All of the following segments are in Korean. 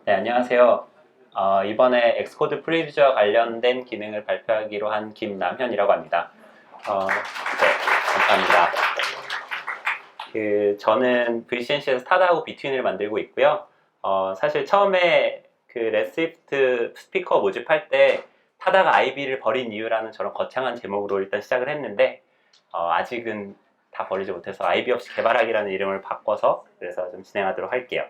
네, 안녕하세요. 이번에 엑스코드 프리뷰와 관련된 기능을 발표하기로 한 김남현이라고 합니다. 네, 감사합니다. 저는 VCNC에서 타다하고 비트윈을 만들고 있고요. 사실 처음에 그 레스위프트 스피커 모집할 때 타다가 IB를 버린 이유라는 저런 거창한 제목으로 일단 시작을 했는데, 아직은 다 버리지 못해서 IB 없이 개발하기라는 이름을 바꿔서 그래서 좀 진행하도록 할게요.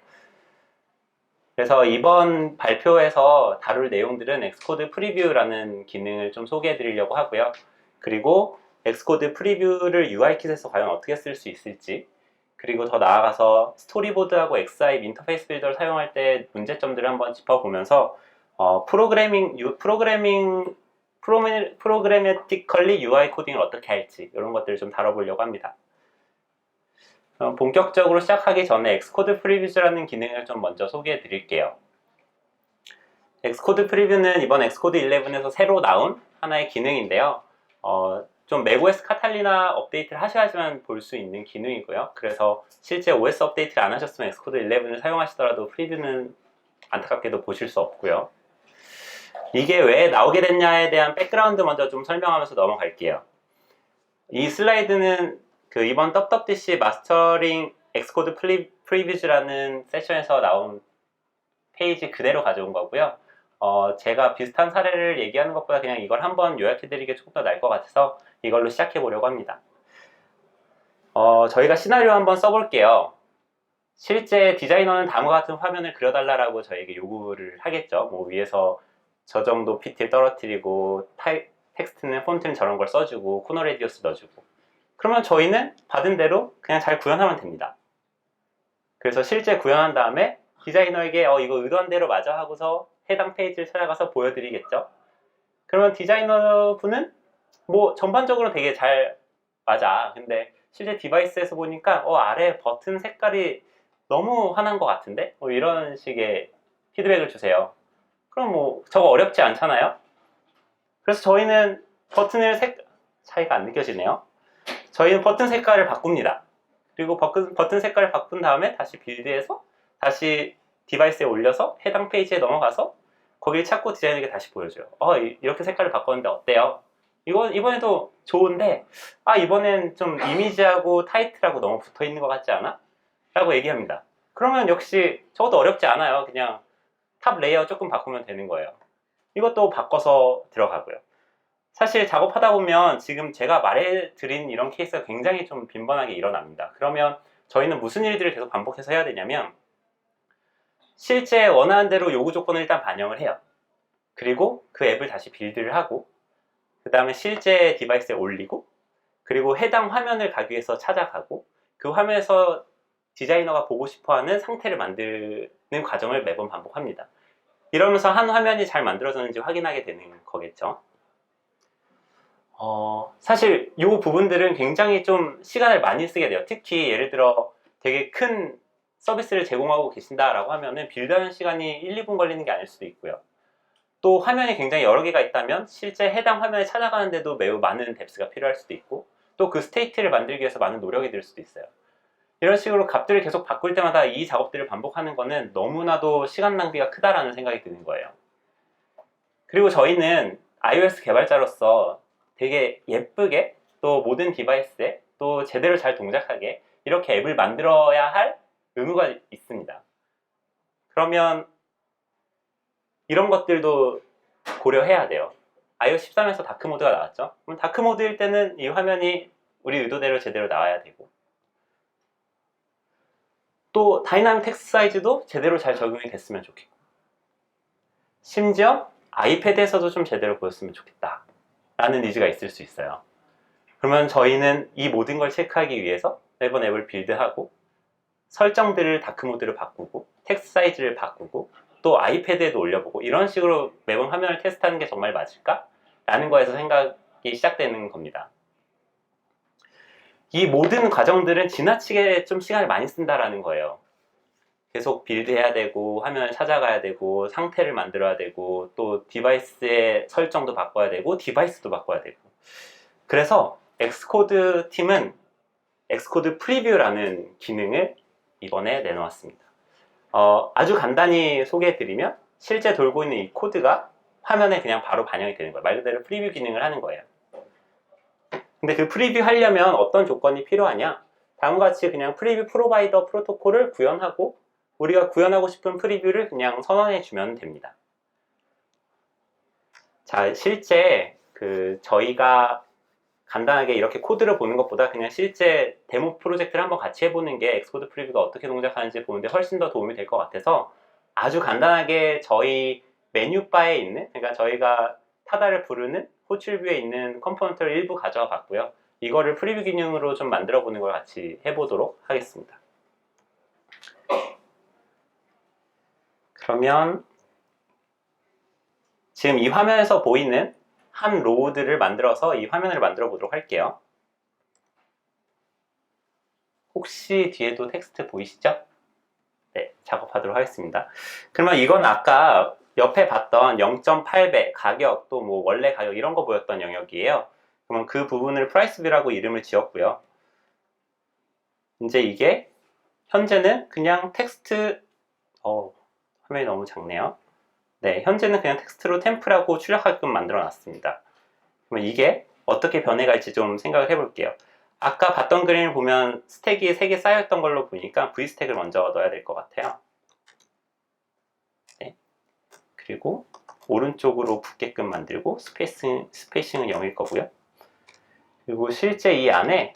그래서 이번 발표에서 다룰 내용들은 엑스코드 프리뷰라는 기능을 좀 소개해 드리려고 하고요. 그리고 엑스코드 프리뷰를 UI킷에서 과연 어떻게 쓸 수 있을지, 그리고 더 나아가서 스토리보드하고 XI 인터페이스 빌더를 사용할 때 문제점들을 한번 짚어보면서 프로그래매티컬리 UI 코딩을 어떻게 할지 이런 것들을 좀 다뤄보려고 합니다. 본격적으로 시작하기 전에 엑스코드 프리뷰즈라는 기능을 좀 먼저 소개해 드릴게요. 엑스코드 프리뷰는 이번 엑스코드 11에서 새로 나온 하나의 기능인데요. 좀 맥OS 카탈리나 업데이트를 하셔야지만 볼 수 있는 기능이고요. 그래서 실제 OS 업데이트를 안 하셨으면 엑스코드 11을 사용하시더라도 프리뷰는 안타깝게도 보실 수 없고요. 이게 왜 나오게 됐냐에 대한 백그라운드 먼저 좀 설명하면서 넘어갈게요. 이 슬라이드는 이번 WWDC 마스터링 엑스코드 프리뷰즈라는 세션에서 나온 페이지 그대로 가져온 거고요. 제가 비슷한 사례를 얘기하는 것보다 그냥 이걸 한번 요약해드리기 조금 더 나을 것 같아서 이걸로 시작해 보려고 합니다. 저희가 시나리오 한번 써볼게요. 실제 디자이너는 다음과 같은 화면을 그려달라고 저에게 요구를 하겠죠. 뭐 위에서 저 정도 PT를 떨어뜨리고 텍스트는 폰트는 저런 걸 써주고 코너 레디어스 넣어주고, 그러면 저희는 받은 대로 그냥 잘 구현하면 됩니다. 그래서 실제 구현한 다음에 디자이너에게 이거 의도한 대로 맞아 하고서 해당 페이지를 찾아가서 보여드리겠죠. 그러면 디자이너분은 뭐 전반적으로 되게 잘 맞아. 근데 실제 디바이스에서 보니까 아래 버튼 색깔이 너무 환한 것 같은데? 뭐 이런 식의 피드백을 주세요. 그럼 뭐 저거 어렵지 않잖아요? 그래서 저희는 차이가 안 느껴지네요. 저희는 버튼 색깔을 바꿉니다. 그리고 버튼 색깔을 바꾼 다음에 다시 빌드해서 다시 디바이스에 올려서 해당 페이지에 넘어가서 거기를 찾고 디자이너에게 다시 보여줘요. 이렇게 색깔을 바꿨는데 어때요? 이번에도 좋은데 이번엔 좀 이미지하고 타이틀하고 너무 붙어 있는 것 같지 않아? 라고 얘기합니다. 그러면 역시 저것도 어렵지 않아요. 그냥 탑 레이아웃 조금 바꾸면 되는 거예요. 이것도 바꿔서 들어가고요. 사실 작업하다 보면 지금 제가 말해드린 이런 케이스가 굉장히 좀 빈번하게 일어납니다. 그러면 저희는 무슨 일들을 계속 반복해서 해야 되냐면, 실제 원하는 대로 요구 조건을 일단 반영을 해요. 그리고 그 앱을 다시 빌드를 하고, 그 다음에 실제 디바이스에 올리고, 그리고 해당 화면을 가기 위해서 찾아가고, 그 화면에서 디자이너가 보고 싶어하는 상태를 만드는 과정을 매번 반복합니다. 이러면서 한 화면이 잘 만들어졌는지 확인하게 되는 거겠죠. 사실 이 부분들은 굉장히 좀 시간을 많이 쓰게 돼요. 특히 예를 들어 되게 큰 서비스를 제공하고 계신다라고 하면은 빌드하는 시간이 1, 2분 걸리는 게 아닐 수도 있고요. 또 화면이 굉장히 여러 개가 있다면 실제 해당 화면에 찾아가는데도 매우 많은 뎁스가 필요할 수도 있고, 또 그 스테이트를 만들기 위해서 많은 노력이 들 수도 있어요. 이런 식으로 값들을 계속 바꿀 때마다 이 작업들을 반복하는 거는 너무나도 시간 낭비가 크다라는 생각이 드는 거예요. 그리고 저희는 iOS 개발자로서 되게 예쁘게 또 모든 디바이스에 또 제대로 잘 동작하게 이렇게 앱을 만들어야 할 의무가 있습니다. 그러면 이런 것들도 고려해야 돼요. iOS 13에서 다크 모드가 나왔죠. 그럼 다크 모드일 때는 이 화면이 우리 의도대로 제대로 나와야 되고, 또 다이나믹 텍스트 사이즈도 제대로 잘 적용이 됐으면 좋겠고, 심지어 아이패드에서도 좀 제대로 보였으면 좋겠다 라는 니즈가 있을 수 있어요. 그러면 저희는 이 모든 걸 체크하기 위해서 매번 앱을 빌드하고 설정들을 다크 모드를 바꾸고 텍스트 사이즈를 바꾸고 또 아이패드에도 올려보고 이런 식으로 매번 화면을 테스트하는 게 정말 맞을까? 라는 거에서 생각이 시작되는 겁니다. 이 모든 과정들은 지나치게 좀 시간을 많이 쓴다라는 거예요. 계속 빌드해야 되고 화면을 찾아가야 되고 상태를 만들어야 되고 또 디바이스의 설정도 바꿔야 되고 디바이스도 바꿔야 되고, 그래서 엑스코드 팀은 엑스코드 프리뷰라는 기능을 이번에 내놓았습니다. 아주 간단히 소개해드리면 실제 돌고 있는 이 코드가 화면에 그냥 바로 반영이 되는 거예요. 말 그대로 프리뷰 기능을 하는 거예요. 근데 그 프리뷰 하려면 어떤 조건이 필요하냐? 다음과 같이 그냥 프리뷰 프로바이더 프로토콜을 구현하고 우리가 구현하고 싶은 프리뷰를 그냥 선언해 주면 됩니다. 자, 실제 저희가 간단하게 이렇게 코드를 보는 것보다 그냥 실제 데모 프로젝트를 한번 같이 해보는 게 엑스코드 프리뷰가 어떻게 동작하는지 보는데 훨씬 더 도움이 될 것 같아서 아주 간단하게 저희 메뉴바에 있는, 그러니까 저희가 타다를 부르는 호출뷰에 있는 컴포넌트를 일부 가져와 봤고요. 이거를 프리뷰 기능으로 좀 만들어 보는 걸 같이 해보도록 하겠습니다. 그러면 지금 이 화면에서 보이는 한 로우들을 만들어서 이 화면을 만들어 보도록 할게요. 혹시 뒤에도 텍스트 보이시죠? 네, 작업하도록 하겠습니다. 그러면 이건 아까 옆에 봤던 0.8배 가격 또 뭐 원래 가격 이런 거 보였던 영역이에요. 그러면 그 부분을 프라이스뷰라고 이름을 지었고요. 이제 이게 현재는 그냥 텍스트 화면이 너무 작네요. 네, 현재는 그냥 텍스트로 템프라고 출력하게끔 만들어 놨습니다. 그러면 이게 어떻게 변해갈지 좀 생각을 해볼게요. 아까 봤던 그림을 보면 스택이 3개 쌓였던 걸로 보니까 V스택을 먼저 넣어야 될 것 같아요. 네. 그리고 오른쪽으로 붙게끔 만들고 스페이싱은 0일 거고요. 그리고 실제 이 안에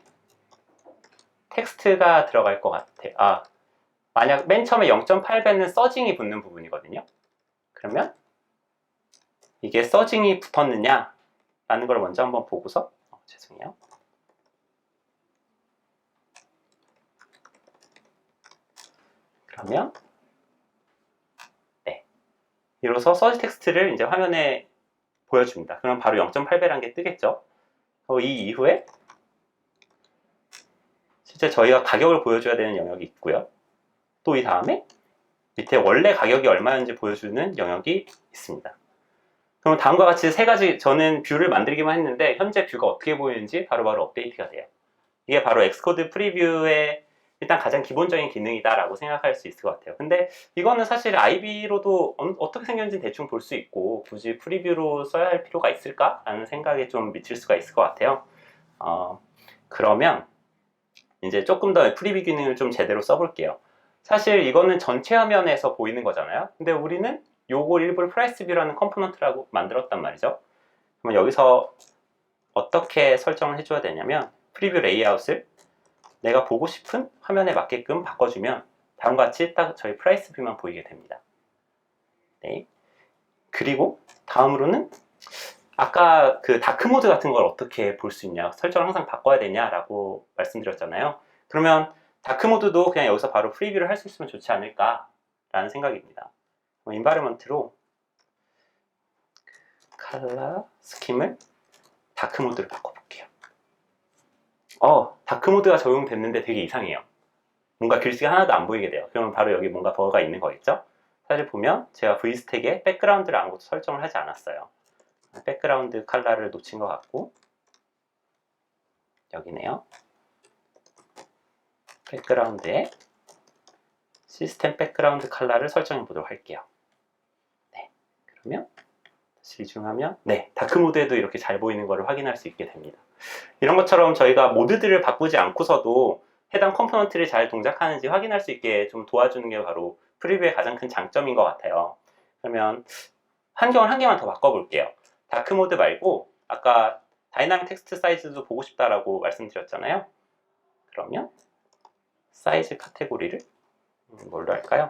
텍스트가 들어갈 것 같아요. 만약 맨 처음에 0.8배는 서징이 붙는 부분이거든요. 그러면 이게 서징이 붙었느냐 라는 걸 먼저 한번 보고서 죄송해요. 그러면 네, 이로써 서지 텍스트를 이제 화면에 보여줍니다. 그럼 바로 0.8배라는 게 뜨겠죠. 이 이후에 실제 저희가 가격을 보여줘야 되는 영역이 있고요. 또 이 다음에 밑에 원래 가격이 얼마였는지 보여주는 영역이 있습니다. 그럼 다음과 같이 세 가지, 저는 뷰를 만들기만 했는데 현재 뷰가 어떻게 보이는지 바로바로 업데이트가 돼요. 이게 바로 엑스코드 프리뷰의 일단 가장 기본적인 기능이다 라고 생각할 수 있을 것 같아요. 근데 이거는 사실 IB로도 어떻게 생겼는지 대충 볼 수 있고 굳이 프리뷰로 써야 할 필요가 있을까? 라는 생각에 좀 미칠 수가 있을 것 같아요. 그러면 이제 조금 더 프리뷰 기능을 좀 제대로 써볼게요. 사실 이거는 전체 화면에서 보이는 거잖아요. 근데 우리는 요걸 일부러 프라이스뷰라는 컴포넌트라고 만들었단 말이죠. 그러면 여기서 어떻게 설정을 해줘야 되냐면 프리뷰 레이아웃을 내가 보고 싶은 화면에 맞게끔 바꿔주면 다음과 같이 딱 저희 프라이스 뷰만 보이게 됩니다. 네. 그리고 다음으로는 아까 그 다크 모드 같은 걸 어떻게 볼 수 있냐, 설정을 항상 바꿔야 되냐라고 말씀드렸잖아요. 그러면 다크 모드도 그냥 여기서 바로 프리뷰를 할 수 있으면 좋지 않을까라는 생각입니다. 인바이러먼트로 컬러 스킴을 다크 모드로 바꿔볼게요. 다크 모드가 적용됐는데 되게 이상해요. 뭔가 글씨가 하나도 안 보이게 돼요. 그러면 바로 여기 뭔가 버그가 있는 거겠죠? 사실 보면 제가 V스택에 백그라운드를 아무것도 설정을 하지 않았어요. 백그라운드 컬러를 놓친 것 같고 여기네요. 백그라운드에 시스템 백그라운드 컬러를 설정해 보도록 할게요. 네, 그러면 다시 리중하면 네, 다크 모드에도 이렇게 잘 보이는 것을 확인할 수 있게 됩니다. 이런 것처럼 저희가 모드들을 바꾸지 않고서도 해당 컴포넌트를 잘 동작하는지 확인할 수 있게 좀 도와주는 게 바로 프리뷰의 가장 큰 장점인 것 같아요. 그러면 환경을 한 개만 더 바꿔볼게요. 다크 모드 말고 아까 다이나믹 텍스트 사이즈도 보고 싶다라고 말씀드렸잖아요. 그러면 사이즈 카테고리를 뭘로 할까요?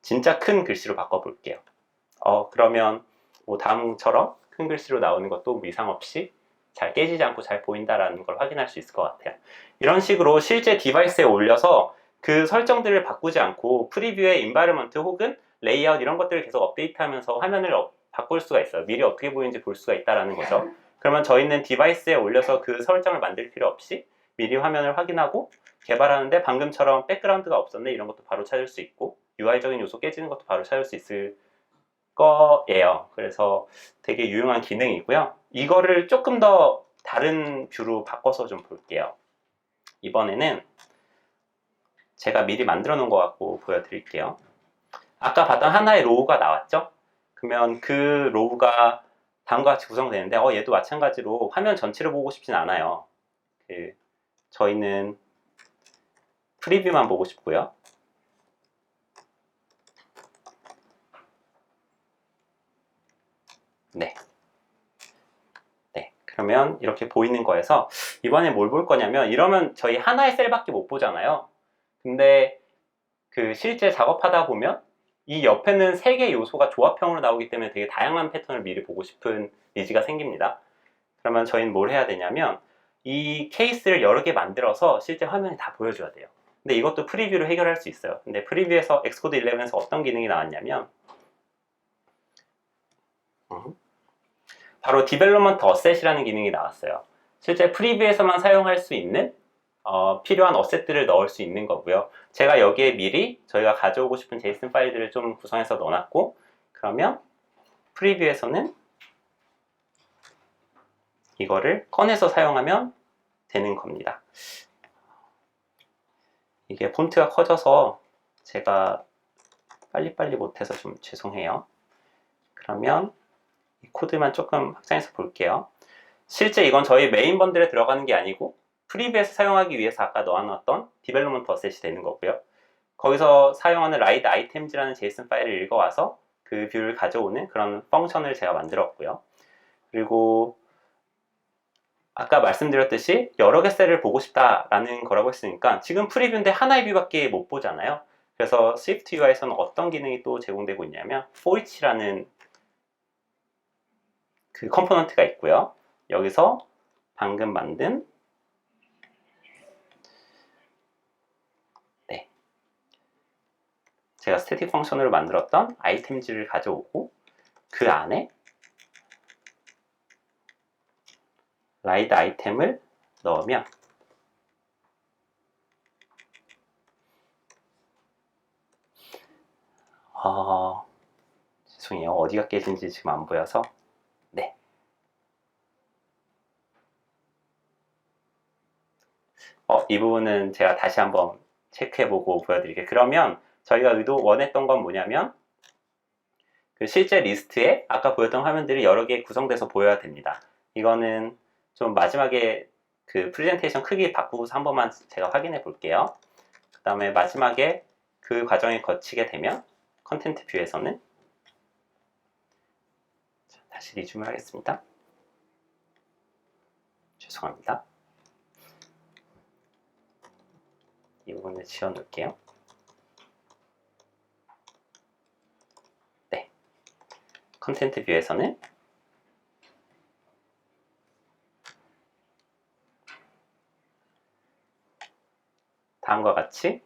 진짜 큰 글씨로 바꿔볼게요. 그러면 뭐 다음처럼 큰 글씨로 나오는 것도 이상 없이 잘 깨지지 않고 잘 보인다라는 걸 확인할 수 있을 것 같아요. 이런 식으로 실제 디바이스에 올려서 그 설정들을 바꾸지 않고 프리뷰의 인바이러먼트 혹은 레이아웃 이런 것들을 계속 업데이트하면서 화면을 바꿀 수가 있어요. 미리 어떻게 보이는지 볼 수가 있다는 거죠. 그러면 저희는 디바이스에 올려서 그 설정을 만들 필요 없이 미리 화면을 확인하고 개발하는데 방금처럼 백그라운드가 없었네 이런 것도 바로 찾을 수 있고 UI적인 요소 깨지는 것도 바로 찾을 수 있을 거예요. 그래서 되게 유용한 기능이고요. 이거를 조금 더 다른 뷰로 바꿔서 좀 볼게요. 이번에는 제가 미리 만들어 놓은 것 같고 보여드릴게요. 아까 봤던 하나의 로우가 나왔죠? 그러면 그 로우가 다음과 같이 구성되는데 얘도 마찬가지로 화면 전체를 보고 싶진 않아요. 저희는 프리뷰만 보고 싶고요. 네. 그러면 이렇게 보이는 거에서 이번에 뭘 볼 거냐면, 이러면 저희 하나의 셀밖에 못 보잖아요. 근데 실제 작업하다 보면 이 옆에는 3개의 요소가 조합형으로 나오기 때문에 되게 다양한 패턴을 미리 보고 싶은 니즈가 생깁니다. 그러면 저희는 뭘 해야 되냐면, 이 케이스를 여러 개 만들어서 실제 화면에 다 보여줘야 돼요. 근데 이것도 프리뷰로 해결할 수 있어요. 근데 프리뷰에서 엑스코드 11에서 어떤 기능이 나왔냐면, 바로 디벨롭먼트 어셋이라는 기능이 나왔어요. 실제 프리뷰에서만 사용할 수 있는 필요한 어셋들을 넣을 수 있는 거고요. 제가 여기에 미리 저희가 가져오고 싶은 제이슨 파일들을 좀 구성해서 넣어놨고, 그러면 프리뷰에서는 이거를 꺼내서 사용하면 되는 겁니다. 이게 폰트가 커져서 제가 빨리빨리 못해서 좀 죄송해요. 그러면 이 코드만 조금 확장해서 볼게요. 실제 이건 저희 메인 번들에 들어가는 게 아니고 프리뷰에서 사용하기 위해서 아까 넣어놨던 디벨롭먼트 어셋이 되는 거고요. 거기서 사용하는 라이드 아이템즈라는 제이슨 파일을 읽어와서 그 뷰를 가져오는 그런 펑션을 제가 만들었고요. 그리고 아까 말씀드렸듯이 여러 개 셀을 보고 싶다라는 거라고 했으니까 지금 프리뷰인데 하나의 뷰밖에 못 보잖아요. 그래서 스위프트 UI에서는 어떤 기능이 또 제공되고 있냐면 for each라는 그 컴포넌트가 있고요. 여기서 방금 만든 제가 스태틱 펑션으로 만들었던 아이템즈를 가져오고 그 안에 라이드 아이템을 넣으면 죄송해요. 어디가 깨진지 지금 안 보여서. 네. 이 부분은 제가 다시 한번 체크해보고 보여드릴게요. 그러면 저희가 원했던 건 뭐냐면 그 실제 리스트에 아까 보였던 화면들이 여러 개 구성돼서 보여야 됩니다. 이거는 좀 마지막에 그 프레젠테이션 크기 바꾸고서 한 번만 제가 확인해 볼게요. 그 다음에 마지막에 그 과정을 거치게 되면 컨텐트 뷰에서는 다시 리줌을 하겠습니다. 죄송합니다. 이 부분을 지워 놓을게요. 네. 컨텐트 뷰에서는 다음과 같이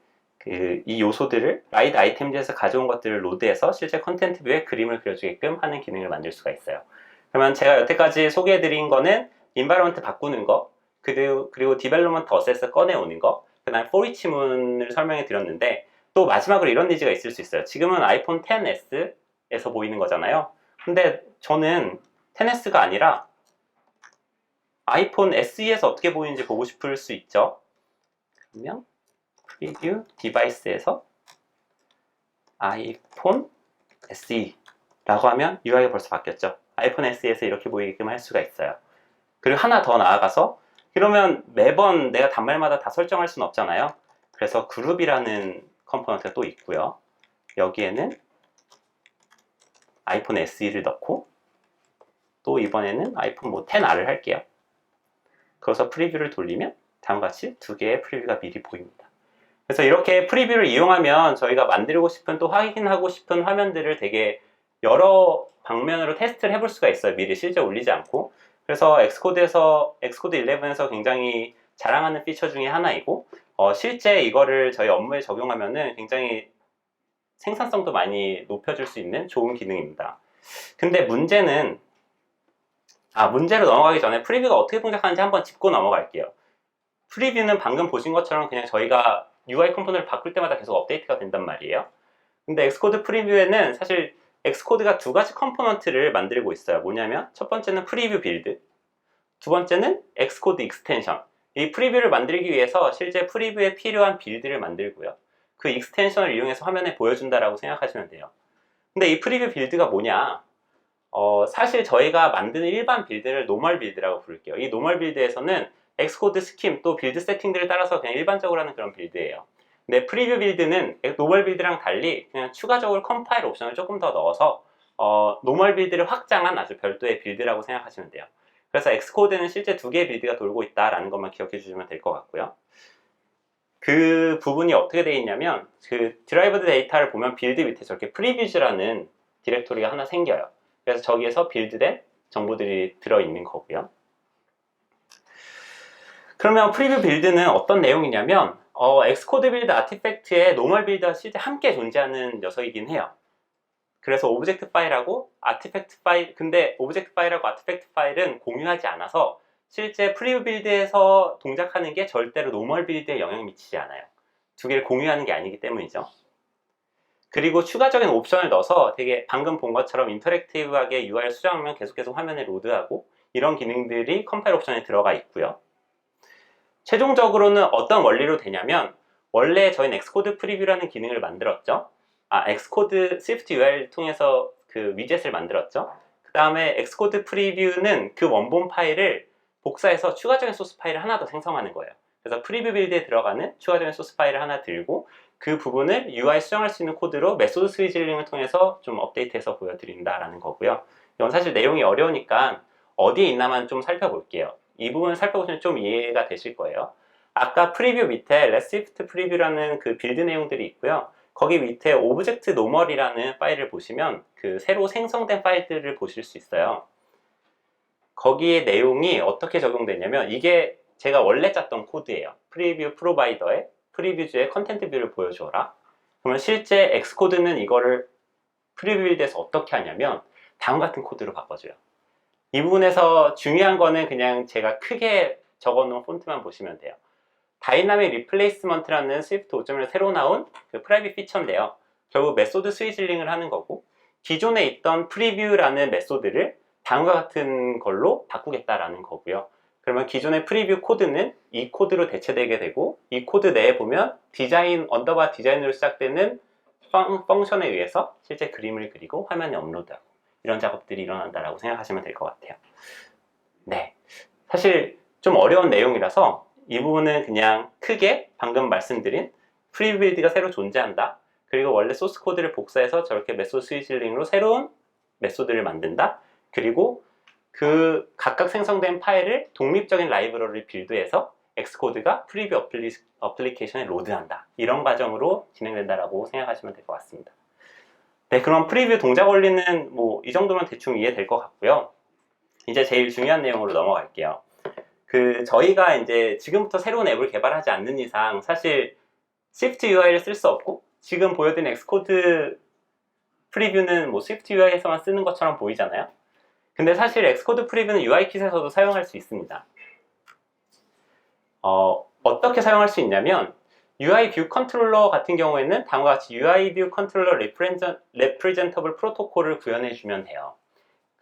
이 요소들을 라이드 아이템즈에서 가져온 것들을 로드해서 실제 컨텐트 뷰에 그림을 그려주게끔 하는 기능을 만들 수가 있어요. 그러면 제가 여태까지 소개해드린 거는 인바이러먼트 바꾸는 거, 그리고 디벨롭먼트 어셋을 꺼내오는 거, 그 다음에 for each 문을 설명해 드렸는데, 또 마지막으로 이런 니즈가 있을 수 있어요. 지금은 아이폰 XS에서 보이는 거잖아요. 근데 저는 XS가 아니라 아이폰 SE에서 어떻게 보이는지 보고 싶을 수 있죠. 그러면 프리뷰 디바이스에서 아이폰 SE라고 하면 UI가 벌써 바뀌었죠. 아이폰 SE에서 이렇게 보이게끔 할 수가 있어요. 그리고 하나 더 나아가서, 그러면 매번 내가 단말마다 다 설정할 수는 없잖아요. 그래서 그룹이라는 컴포넌트가 또 있고요. 여기에는 아이폰 SE를 넣고 또 이번에는 아이폰 10R을 할게요. 그래서 프리뷰를 돌리면 다음과 같이 2개의 프리뷰가 미리 보입니다. 그래서 이렇게 프리뷰를 이용하면 저희가 만들고 싶은, 또 확인하고 싶은 화면들을 되게 여러 방면으로 테스트를 해볼 수가 있어요. 미리 실제 올리지 않고. 그래서 엑스코드 11에서 굉장히 자랑하는 피처 중에 하나이고, 실제 이거를 저희 업무에 적용하면은 굉장히 생산성도 많이 높여줄 수 있는 좋은 기능입니다. 근데 문제는, 문제로 넘어가기 전에 프리뷰가 어떻게 동작하는지 한번 짚고 넘어갈게요. 프리뷰는 방금 보신 것처럼 그냥 저희가 UI 컴포넌트를 바꿀 때마다 계속 업데이트가 된단 말이에요. 근데 엑스코드 프리뷰에는 사실 엑스코드가 2가지 컴포넌트를 만들고 있어요. 뭐냐면 첫 번째는 프리뷰 빌드, 두 번째는 엑스코드 익스텐션. 이 프리뷰를 만들기 위해서 실제 프리뷰에 필요한 빌드를 만들고요. 그 익스텐션을 이용해서 화면에 보여준다라고 생각하시면 돼요. 근데 이 프리뷰 빌드가 뭐냐? 사실 저희가 만드는 일반 빌드를 노멀 빌드라고 부를게요. 이 노멀 빌드에서는 엑스코드 스킴 또 빌드 세팅들을 따라서 그냥 일반적으로 하는 그런 빌드예요. 근데 프리뷰 빌드는 노멀 빌드랑 달리 그냥 추가적으로 컴파일 옵션을 조금 더 넣어서 노멀 빌드를 확장한 아주 별도의 빌드라고 생각하시면 돼요. 그래서 엑스코드는 실제 두 개의 빌드가 돌고 있다라는 것만 기억해 주시면 될 것 같고요. 그 부분이 어떻게 되어 있냐면 그 드라이브드 데이터를 보면 빌드 밑에 저렇게 프리뷰즈라는 디렉토리가 하나 생겨요. 그래서 저기에서 빌드된 정보들이 들어있는 거고요. 그러면 프리뷰 빌드는 어떤 내용이냐면 엑스코드 빌드 아티팩트에 노멀 빌드와 실제 함께 존재하는 녀석이긴 해요. 그래서 오브젝트 파일하고 아티팩트 파일, 근데 오브젝트 파일하고 아티팩트 파일은 공유하지 않아서 실제 프리뷰 빌드에서 동작하는 게 절대로 노멀 빌드에 영향을 미치지 않아요. 두 개를 공유하는 게 아니기 때문이죠. 그리고 추가적인 옵션을 넣어서 되게 방금 본 것처럼 인터랙티브하게 UI를 수정하면 계속 화면에 로드하고 이런 기능들이 컴파일 옵션에 들어가 있고요. 최종적으로는 어떤 원리로 되냐면 원래 저희는 엑스코드 프리뷰라는 기능을 만들었죠. 엑스코드 스위프트 UI를 통해서 그 위젯을 만들었죠. 그 다음에 엑스코드 프리뷰는 그 원본 파일을 복사해서 추가적인 소스 파일을 하나 더 생성하는 거예요. 그래서 프리뷰 빌드에 들어가는 추가적인 소스 파일을 하나 들고 그 부분을 UI 수정할 수 있는 코드로 메소드 스위즐링을 통해서 좀 업데이트해서 보여드린다라는 거고요. 이건 사실 내용이 어려우니까 어디에 있나만 좀 살펴볼게요. 이 부분을 살펴보시면 좀 이해가 되실 거예요. 아까 프리뷰 밑에 Let's Shift Preview라는 그 빌드 내용들이 있고요. 거기 밑에 오브젝트 노멀이라는 파일을 보시면 그 새로 생성된 파일들을 보실 수 있어요. 거기에 내용이 어떻게 적용되냐면 이게 제가 원래 짰던 코드예요. 프리뷰 프로바이더에 프리뷰즈의 컨텐트 뷰를 보여줘라. 그러면 실제 엑스코드는 이거를 프리뷰 빌드에서 어떻게 하냐면 다음 같은 코드로 바꿔줘요. 이 부분에서 중요한 거는 그냥 제가 크게 적어놓은 폰트만 보시면 돼요. 다이나믹 리플레이스먼트라는 스위프트 5.1에 새로 나온 그 프라이빗 피처인데요. 결국 메소드 스위즐링을 하는 거고 기존에 있던 프리뷰라는 메소드를 다음과 같은 걸로 바꾸겠다라는 거고요. 그러면 기존의 프리뷰 코드는 이 코드로 대체되게 되고 이 코드 내에 보면 디자인, 언더바 디자인으로 시작되는 펑션에 의해서 실제 그림을 그리고 화면에 업로드하고 이런 작업들이 일어난다라고 생각하시면 될 것 같아요. 네, 사실 좀 어려운 내용이라서 이 부분은 그냥 크게 방금 말씀드린 프리뷰 빌드가 새로 존재한다. 그리고 원래 소스 코드를 복사해서 저렇게 메소드 스위즐링으로 새로운 메소드를 만든다. 그리고 그 각각 생성된 파일을 독립적인 라이브러리를 빌드해서 엑스코드가 프리뷰 어플리케이션에 로드한다. 이런 과정으로 진행된다라고 생각하시면 될 것 같습니다. 네, 그럼 프리뷰 동작 원리는 뭐 이 정도면 대충 이해될 것 같고요. 이제 제일 중요한 내용으로 넘어갈게요. 저희가 이제 지금부터 새로운 앱을 개발하지 않는 이상 사실 스위프트 UI를 쓸 수 없고 지금 보여드린 엑스코드 프리뷰는 뭐 스위프트 UI에서만 쓰는 것처럼 보이잖아요. 근데 사실 엑스코드 프리뷰는 UI킷에서도 사용할 수 있습니다. 어떻게 사용할 수 있냐면 UI 뷰 컨트롤러 같은 경우에는 다음과 같이 UI 뷰 컨트롤러 레프리젠터블 프로토콜을 구현해 주면 돼요.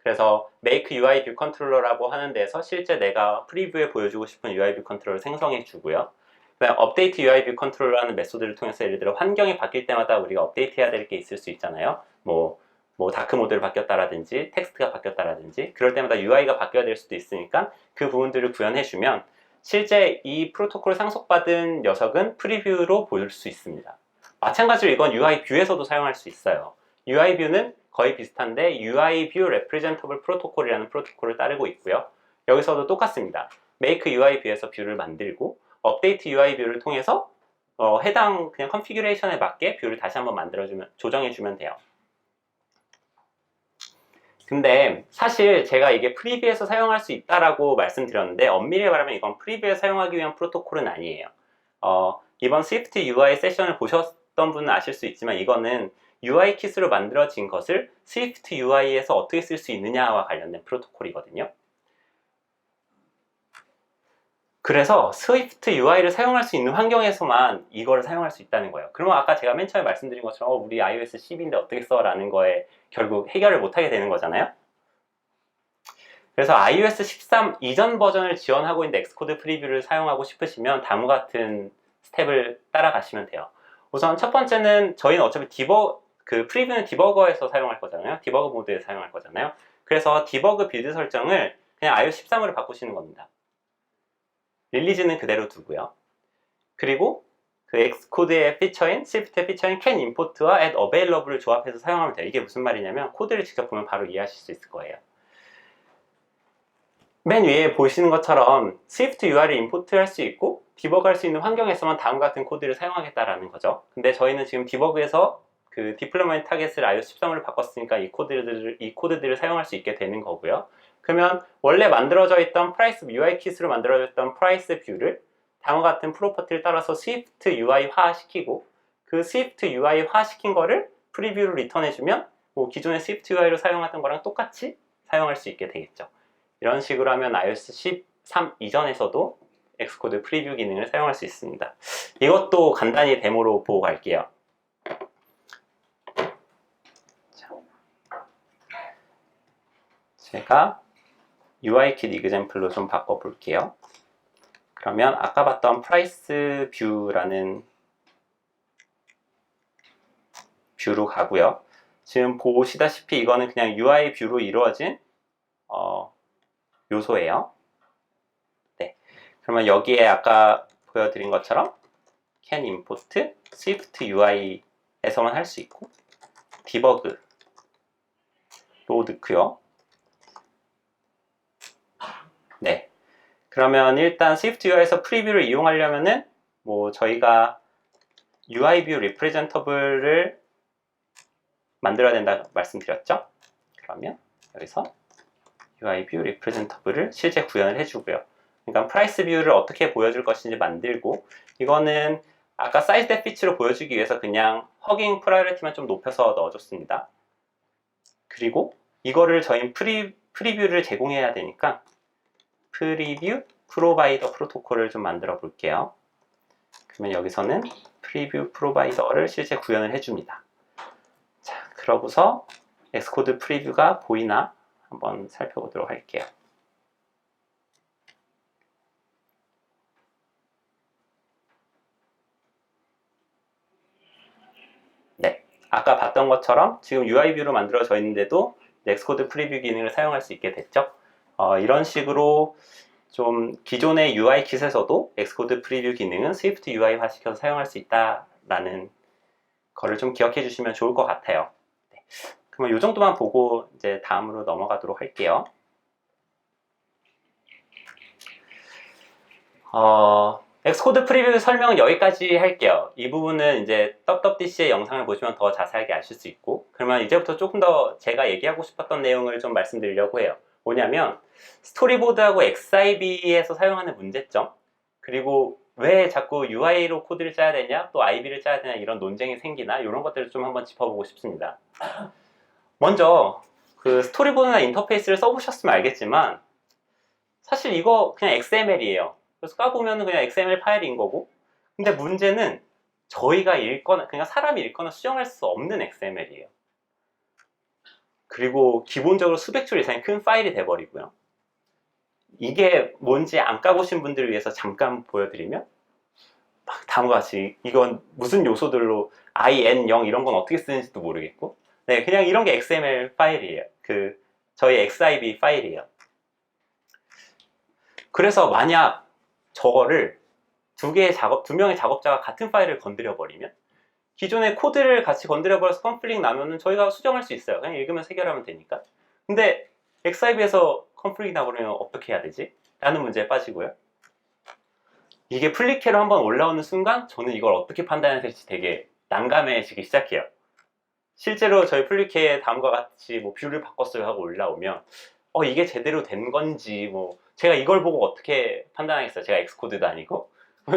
그래서 make UI 뷰 컨트롤러라고 하는 데서 실제 내가 프리뷰에 보여주고 싶은 UI 뷰 컨트롤러를 생성해 주고요. 그다음 업데이트 UI 뷰 컨트롤러라는 메소드를 통해서 예를 들어 환경이 바뀔 때마다 우리가 업데이트 해야 될 게 있을 수 있잖아요. 뭐 다크 모드를 바뀌었다라든지 텍스트가 바뀌었다라든지 그럴 때마다 UI가 바뀌어야 될 수도 있으니까 그 부분들을 구현해 주면 실제 이 프로토콜을 상속받은 녀석은 프리뷰로 볼 수 있습니다. 마찬가지로 이건 UI 뷰에서도 사용할 수 있어요. UI 뷰는 거의 비슷한데 UI 뷰 레프리젠터블 프로토콜이라는 프로토콜을 따르고 있고요. 여기서도 똑같습니다. make UI 뷰에서 뷰를 만들고 업데이트 UI 뷰를 통해서 해당 그냥 컨피규레이션에 맞게 뷰를 다시 한번 만들어주면 조정해주면 돼요. 근데 사실 제가 이게 프리뷰에서 사용할 수 있다라고 말씀드렸는데 엄밀히 말하면 이건 프리뷰에 사용하기 위한 프로토콜은 아니에요. 이번 스위프트 UI 세션을 보셨던 분은 아실 수 있지만 이거는 UI 킷으로 만들어진 것을 스위프트 UI에서 어떻게 쓸 수 있느냐와 관련된 프로토콜이거든요. 그래서 스위프트 UI를 사용할 수 있는 환경에서만 이거를 사용할 수 있다는 거예요. 그러면 아까 제가 맨 처음에 말씀드린 것처럼 우리 iOS 10인데 어떻게 써? 라는 거에 결국 해결을 못하게 되는 거잖아요. 그래서 iOS 13 이전 버전을 지원하고 있는 엑스코드 프리뷰를 사용하고 싶으시면 다음과 같은 스텝을 따라가시면 돼요. 우선 첫 번째는 저희는 어차피 프리뷰는 디버거에서 사용할 거잖아요. 디버그 모드에 사용할 거잖아요. 그래서 디버그 빌드 설정을 그냥 iOS 13으로 바꾸시는 겁니다. 릴리즈는 그대로 두고요. 그리고 그 엑스코드의 피처인, 스위프트의 피처인 can import와 add available을 조합해서 사용하면 돼요. 이게 무슨 말이냐면 코드를 직접 보면 바로 이해하실 수 있을 거예요. 맨 위에 보시는 것처럼 스위프트 UI를 임포트 할 수 있고 디버그 할 수 있는 환경에서만 다음과 같은 코드를 사용하겠다라는 거죠. 근데 저희는 지금 디버그에서 그 디플로이먼트 타겟을 iOS 13으로 바꿨으니까 이 코드들을 사용할 수 있게 되는 거고요. 그러면 원래 만들어져 있던 프라이스 UI 킷으로 만들어져 있던 프라이스 뷰를 다음과 같은 프로퍼티를 따라서 스위프트 UI화 시키고 그 스위프트 UI화 시킨 거를 프리뷰로 리턴해주면 뭐 기존의 스위프트 UI로 사용하던 거랑 똑같이 사용할 수 있게 되겠죠. 이런 식으로 하면 iOS 13 이전에서도 엑스코드 프리뷰 기능을 사용할 수 있습니다. 이것도 간단히 데모로 보고 갈게요. 제가 UIKit example로 좀 바꿔볼게요. 그러면 아까 봤던 price view라는 뷰로 가고요. 지금 보시다시피 이거는 그냥 UI 뷰로 이루어진 요소예요. 네. 그러면 여기에 아까 보여드린 것처럼 can import swift UI에서만 할 수 있고 디버그로 넣고요. 네. 그러면 일단 스위프트 UI에서 프리뷰를 이용하려면은 뭐 저희가 UI 뷰 리프레젠터블을 만들어야 된다 말씀드렸죠? 그러면 여기서 UI 뷰 리프레젠터블을 실제 구현을 해주고요. 그러니까 프라이스 뷰를 어떻게 보여줄 것인지 만들고 이거는 아까 사이즈 데피치로 보여주기 위해서 그냥 허깅 프라이어리티만 좀 높여서 넣어줬습니다. 그리고 이거를 저희 프리뷰를 제공해야 되니까 프리뷰 프로바이더 프로토콜을 좀 만들어 볼게요. 그러면 여기서는 프리뷰 프로바이더를 실제 구현을 해줍니다. 자, 그러고서 엑스코드 프리뷰가 보이나 한번 살펴보도록 할게요. 네, 아까 봤던 것처럼 지금 UI 뷰로 만들어져 있는데도 엑스코드 프리뷰 기능을 사용할 수 있게 됐죠. 이런 식으로 좀 기존의 UI 킷에서도 엑스코드 프리뷰 기능은 스위프트 UI화 시켜서 사용할 수 있다라는 거를 좀 기억해 주시면 좋을 것 같아요. 네. 그러면 이 정도만 보고 이제 다음으로 넘어가도록 할게요. 엑스코드 프리뷰 설명은 여기까지 할게요. 이 부분은 이제 WWDC의 영상을 보시면 더 자세하게 아실 수 있고, 그러면 이제부터 조금 더 제가 얘기하고 싶었던 내용을 좀 말씀드리려고 해요. 뭐냐면 스토리보드하고 XIB에서 사용하는 문제점, 그리고 왜 자꾸 UI로 코드를 짜야 되냐, 또 IB를 짜야 되냐, 이런 논쟁이 생기나, 이런 것들을 좀 한번 짚어보고 싶습니다. 먼저 그 스토리보드나 인터페이스를 써보셨으면 알겠지만 사실 이거 그냥 XML이에요. 그래서 까보면 그냥 XML 파일인 거고, 근데 문제는 저희가 읽거나 그냥 사람이 읽거나 수정할 수 없는 XML이에요. 그리고 기본적으로 수백 줄 이상의 큰 파일이 돼버리고요. 이게 뭔지 안 까보신 분들을 위해서 잠깐 보여드리면 막 다음과 같이 이건 무슨 요소들로 IN0 이런 건 어떻게 쓰는지도 모르겠고, 네, 그냥 이런 게 XML 파일이에요. 저희 XIB 파일이에요. 그래서 만약 저거를 두 명의 작업자가 같은 파일을 건드려 버리면 기존의 코드를 같이 건드려 버려서 컨플릭 나면은 저희가 수정할 수 있어요. 그냥 읽으면서 해결하면 되니까. 근데 XIB에서 컨플릭 나버리면 어떻게 해야 되지? 라는 문제에 빠지고요. 이게 플리케로 한번 올라오는 순간 저는 이걸 어떻게 판단해야 될지 되게 난감해지기 시작해요. 실제로 저희 플리케에 다음과 같이 뭐 뷰를 바꿨어요 하고 올라오면 이게 제대로 된 건지 뭐 제가 이걸 보고 어떻게 판단하겠어요. 제가 엑스코드도 아니고.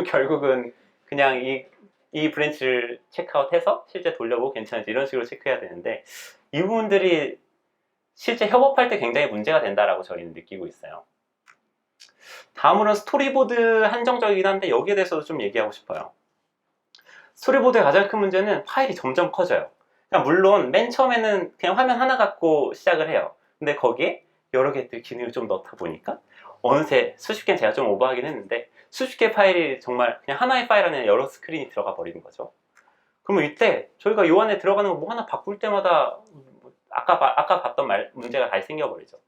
결국은 그냥 이 브랜치를 체크아웃해서 실제 돌려보고 괜찮은지 이런 식으로 체크해야 되는데, 이 부분들이 실제 협업할 때 굉장히 문제가 된다라고 저희는 느끼고 있어요. 다음으로는 스토리보드 한정적이긴 한데 여기에 대해서도 좀 얘기하고 싶어요. 스토리보드의 가장 큰 문제는 파일이 점점 커져요. 그러니까 물론 맨 처음에는 그냥 화면 하나 갖고 시작을 해요. 근데 거기에 여러 개들 기능을 좀 넣다 보니까 어느새 수십 개는 제가 좀 오버하긴 했는데 수십 개 파일이 정말 그냥 하나의 파일 안에 여러 스크린이 들어가 버리는 거죠. 그러면 이때 저희가 요 안에 들어가는 거 뭐 하나 바꿀 때마다 아까 봤던 문제가 다시 생겨버리죠.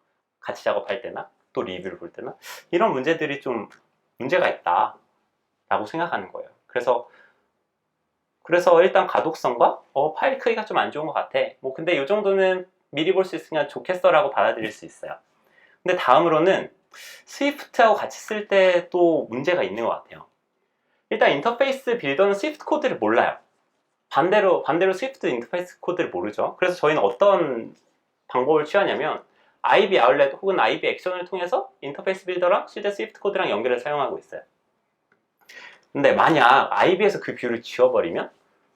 같이 작업할 때나 또 리뷰를 볼 때나 이런 문제들이 좀 문제가 있다 라고 생각하는 거예요. 그래서 일단 가독성과 파일 크기가 좀 안 좋은 것 같아. 뭐 근데 이 정도는 미리 볼 수 있으니까 좋겠어 라고 받아들일 수 있어요. 근데 다음으로는 스위프트하고 같이 쓸 때 또 문제가 있는 것 같아요. 일단 인터페이스 빌더는 스위프트 코드를 몰라요. 반대로 스위프트 인터페이스 코드를 모르죠. 그래서 저희는 어떤 방법을 취하냐면 IB 아울렛 혹은 IB 액션을 통해서 인터페이스 빌더랑 실제 스위프트 코드랑 연결해서 사용하고 있어요. 근데 만약 IB에서 그 뷰를 지워버리면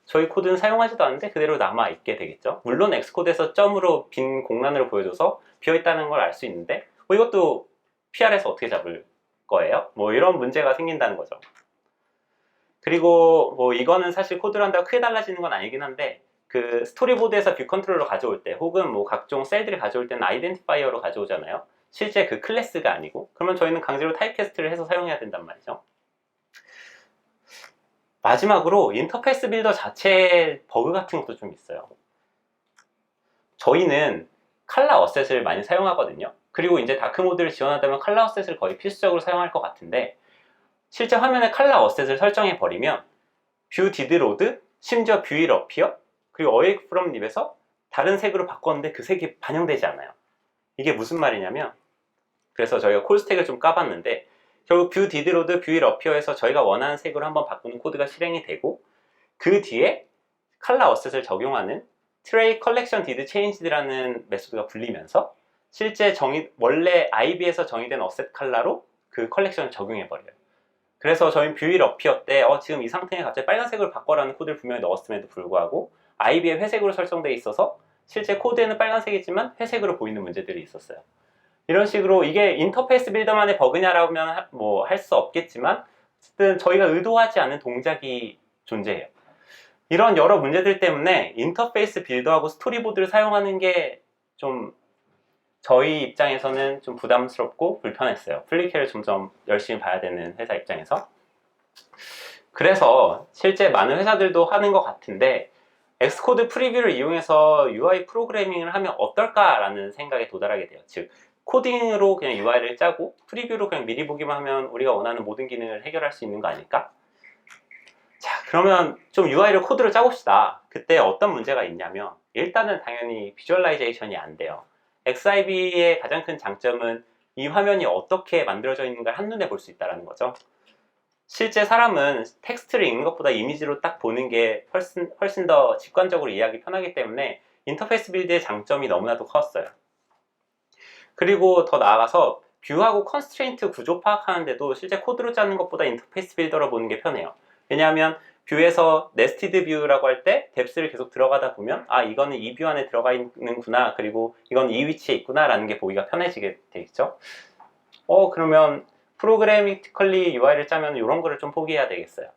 저희 코드는 사용하지도 않는데 그대로 남아있게 되겠죠. 물론 엑스코드에서 점으로 빈 공란으로 보여줘서 비어있다는 걸 알 수 있는데 이것도 PR에서 어떻게 잡을 거예요? 뭐 이런 문제가 생긴다는 거죠. 그리고 뭐 이거는 사실 코드를 한다고 크게 달라지는 건 아니긴 한데 그 스토리보드에서 뷰 컨트롤러 가져올 때 혹은 뭐 각종 셀들을 가져올 때는 아이덴티파이어로 가져오잖아요. 실제 그 클래스가 아니고. 그러면 저희는 강제로 타입캐스트를 해서 사용해야 된단 말이죠. 마지막으로 인터페이스 빌더 자체의 버그 같은 것도 좀 있어요. 저희는 칼라 어셋을 많이 사용하거든요. 그리고 이제 다크모드를 지원하다면 칼라 어셋을 거의 필수적으로 사용할 것 같은데 실제 화면에 칼라 어셋을 설정해 버리면 뷰 디드 로드, 심지어 뷰 일 어피어, 그리고 어웨이 프롬 립에서 다른 색으로 바꿨는데 그 색이 반영되지 않아요. 이게 무슨 말이냐면 그래서 저희가 콜 스택을 좀 까봤는데 결국 뷰 디드 로드, 뷰 일 어피어에서 저희가 원하는 색으로 한번 바꾸는 코드가 실행이 되고 그 뒤에 칼라 어셋을 적용하는 트레이 컬렉션 디드 체인지라는 메소드가 불리면서 실제 원래 IB에서 정의된 어셋 칼라로 그 컬렉션을 적용해버려요. 그래서 저희 뷰일 어피어 때 지금 이 상태에 갑자기 빨간색으로 바꿔라는 코드를 분명히 넣었음에도 불구하고 IB에 회색으로 설정되어 있어서 실제 코드에는 빨간색이지만 회색으로 보이는 문제들이 있었어요. 이런 식으로 이게 인터페이스 빌더만의 버그냐라면 뭐 할 수 없겠지만 어쨌든 저희가 의도하지 않은 동작이 존재해요. 이런 여러 문제들 때문에 인터페이스 빌더하고 스토리보드를 사용하는 게 좀 저희 입장에서는 좀 부담스럽고 불편했어요. 플리케를 점점 열심히 봐야 되는 회사 입장에서. 그래서 실제 많은 회사들도 하는 것 같은데 엑스코드 프리뷰를 이용해서 UI 프로그래밍을 하면 어떨까라는 생각에 도달하게 돼요. 즉 코딩으로 그냥 UI를 짜고 프리뷰로 그냥 미리 보기만 하면 우리가 원하는 모든 기능을 해결할 수 있는 거 아닐까? 자, 그러면 좀 UI를 코드로 짜봅시다. 그때 어떤 문제가 있냐면 일단은 당연히 비주얼라이제이션이 안 돼요. XIB의 가장 큰 장점은 이 화면이 어떻게 만들어져 있는 걸 한눈에 볼 수 있다는 거죠. 실제 사람은 텍스트를 읽는 것보다 이미지로 딱 보는 게 훨씬 더 직관적으로 이해하기 편하기 때문에 인터페이스 빌드의 장점이 너무나도 컸어요. 그리고 더 나아가서 뷰하고 컨스트레인트 구조 파악하는데도 실제 코드로 짜는 것보다 인터페이스 빌더로 보는 게 편해요. 왜냐하면 뷰에서 네스티드 뷰라고 할 때 뎁스를 계속 들어가다 보면 이거는 이 뷰 안에 들어가 있는구나, 그리고 이건 이 위치에 있구나 라는 게 보기가 편해지게 되겠죠. 그러면 프로그래미티컬리 UI를 짜면 이런 거를 좀 포기해야 되겠어요.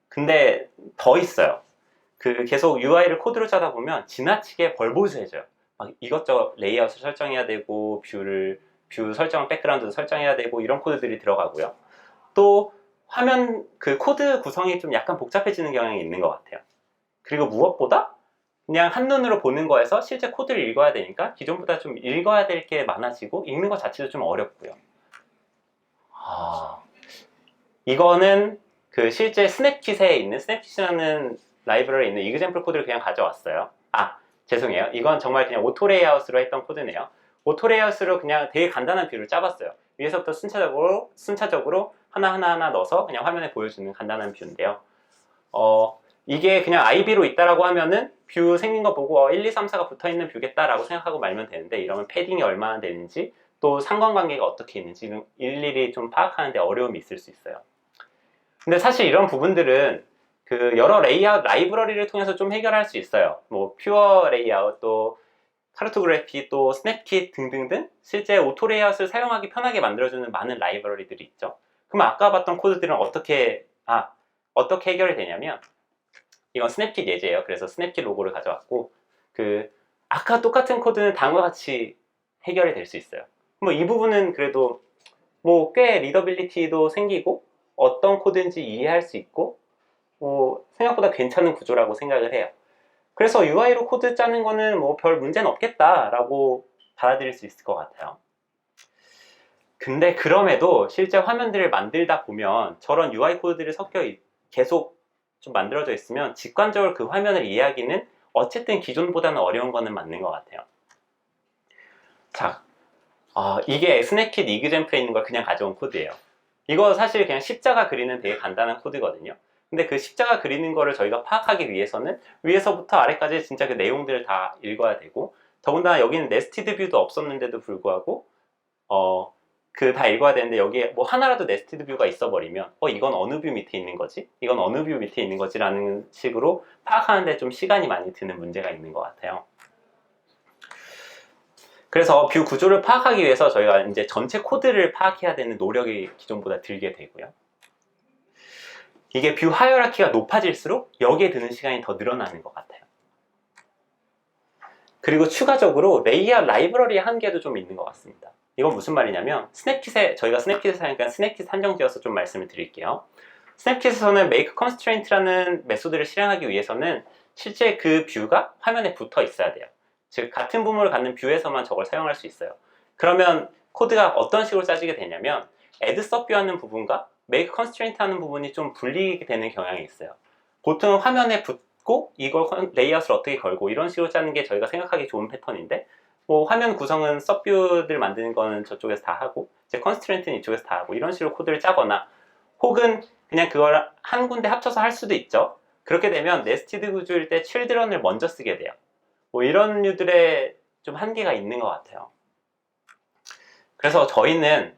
근데 더 있어요. 계속 UI를 코드로 짜다 보면 지나치게 벌보스해져요. 막 이것저것 레이아웃을 설정해야 되고 뷰 설정 백그라운드도 설정해야 되고 이런 코드들이 들어가고요. 또 화면 코드 구성이 좀 약간 복잡해지는 경향이 있는 것 같아요. 그리고 무엇보다 그냥 한눈으로 보는 거에서 실제 코드를 읽어야 되니까 기존보다 좀 읽어야 될 게 많아지고 읽는 것 자체도 좀 어렵고요. 이거는 실제 스냅킷에 있는 스냅킷이라는 라이브러리에 있는 이그젬플 코드를 그냥 가져왔어요. 죄송해요. 이건 정말 그냥 오토 레이아웃으로 했던 코드네요. 오토 레이아웃으로 그냥 되게 간단한 뷰를 짜봤어요. 위에서부터 순차적으로 하나하나 넣어서 그냥 화면에 보여주는 간단한 뷰인데요. 이게 그냥 IB로 있다라고 하면은 뷰 생긴 거 보고 1, 2, 3, 4가 붙어있는 뷰겠다라고 생각하고 말면 되는데 이러면 패딩이 얼마나 되는지 또 상관관계가 어떻게 있는지 일일이 좀 파악하는 데 어려움이 있을 수 있어요. 근데 사실 이런 부분들은 여러 레이아웃 라이브러리를 통해서 좀 해결할 수 있어요. 뭐 퓨어 레이아웃, 또 카르토그래피, 또 스냅킷 등등등 실제 오토 레이아웃을 사용하기 편하게 만들어주는 많은 라이브러리들이 있죠. 그럼 아까 봤던 코드들은 어떻게 해결이 되냐면 이건 스냅킷 예제예요. 그래서 스냅킷 로고를 가져왔고 아까 똑같은 코드는 다음과 같이 해결이 될 수 있어요. 뭐 이 부분은 그래도 뭐 꽤 리더빌리티도 생기고 어떤 코드인지 이해할 수 있고 생각보다 괜찮은 구조라고 생각을 해요. 그래서 UI로 코드 짜는 거는 뭐 별 문제는 없겠다라고 받아들일 수 있을 것 같아요. 근데 그럼에도 실제 화면들을 만들다 보면 저런 UI 코드들이 계속 좀 만들어져 있으면 직관적으로 그 화면을 이해하기는 어쨌든 기존보다는 어려운 거는 맞는 것 같아요. 자, 이게 스냅킷 이그젬플에 있는 걸 그냥 가져온 코드예요. 이거 사실 그냥 십자가 그리는 되게 간단한 코드거든요. 근데 그 십자가 그리는 거를 저희가 파악하기 위해서는 위에서부터 아래까지 진짜 그 내용들을 다 읽어야 되고, 더군다나 여기는 네스티드 뷰도 없었는데도 불구하고 그 다 읽어야 되는데 여기에 뭐 하나라도 네스티드 뷰가 있어버리면 이건 어느 뷰 밑에 있는 거지? 이건 어느 뷰 밑에 있는 거지? 라는 식으로 파악하는데 좀 시간이 많이 드는 문제가 있는 것 같아요. 그래서 뷰 구조를 파악하기 위해서 저희가 이제 전체 코드를 파악해야 되는 노력이 기존보다 들게 되고요. 이게 뷰 하이어라키가 높아질수록 여기에 드는 시간이 더 늘어나는 것 같아요. 그리고 추가적으로 레이아웃 라이브러리의 한계도 좀 있는 것 같습니다. 이건 무슨 말이냐면 저희가 스냅킷에 사니까 스냅킷 한정지어서 좀 말씀을 드릴게요. 스냅킷에서는 make constraint라는 메소드를 실행하기 위해서는 실제 그 뷰가 화면에 붙어 있어야 돼요. 즉 같은 부분을 갖는 뷰에서만 저걸 사용할 수 있어요. 그러면 코드가 어떤 식으로 짜지게 되냐면 add sub view 하는 부분과 make constraint 하는 부분이 좀 분리되는 경향이 있어요. 보통 화면에 붙고 이걸 레이아웃을 어떻게 걸고 이런 식으로 짜는 게 저희가 생각하기 좋은 패턴인데 뭐 화면 구성은 서뷰들 만드는 거는 저쪽에서 다 하고 이제 컨스트레인트는 이쪽에서 다 하고 이런 식으로 코드를 짜거나 혹은 그냥 그걸 한 군데 합쳐서 할 수도 있죠. 그렇게 되면 네스티드 구조일 때 칠드런을 먼저 쓰게 돼요. 뭐 이런 류들의 좀 한계가 있는 것 같아요. 그래서 저희는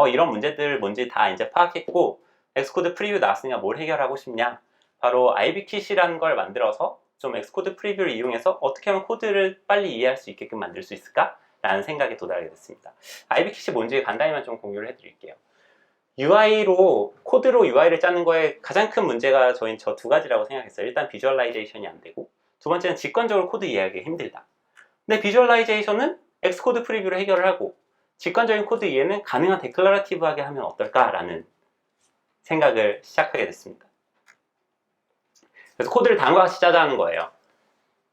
이런 문제들 뭔지 다 이제 파악했고 엑스코드 프리뷰 나왔으니까 뭘 해결하고 싶냐, 바로 IBKit이라는 걸 만들어서 좀 엑스코드 프리뷰를 이용해서 어떻게 하면 코드를 빨리 이해할 수 있게끔 만들 수 있을까? 라는 생각에 도달하게 됐습니다. IBKit이 뭔지 간단히만 좀 공유를 해드릴게요. 코드로 UI를 짜는 거에 가장 큰 문제가 저희는 저 두 가지라고 생각했어요. 일단 비주얼라이제이션이 안 되고, 두 번째는 직관적으로 코드 이해하기 힘들다. 근데 비주얼라이제이션은 엑스코드 프리뷰로 해결을 하고, 직관적인 코드 이해는 가능한 데클러러티브하게 하면 어떨까라는 생각을 시작하게 됐습니다. 그래서 코드를 다음과 같이 짜자는 거예요.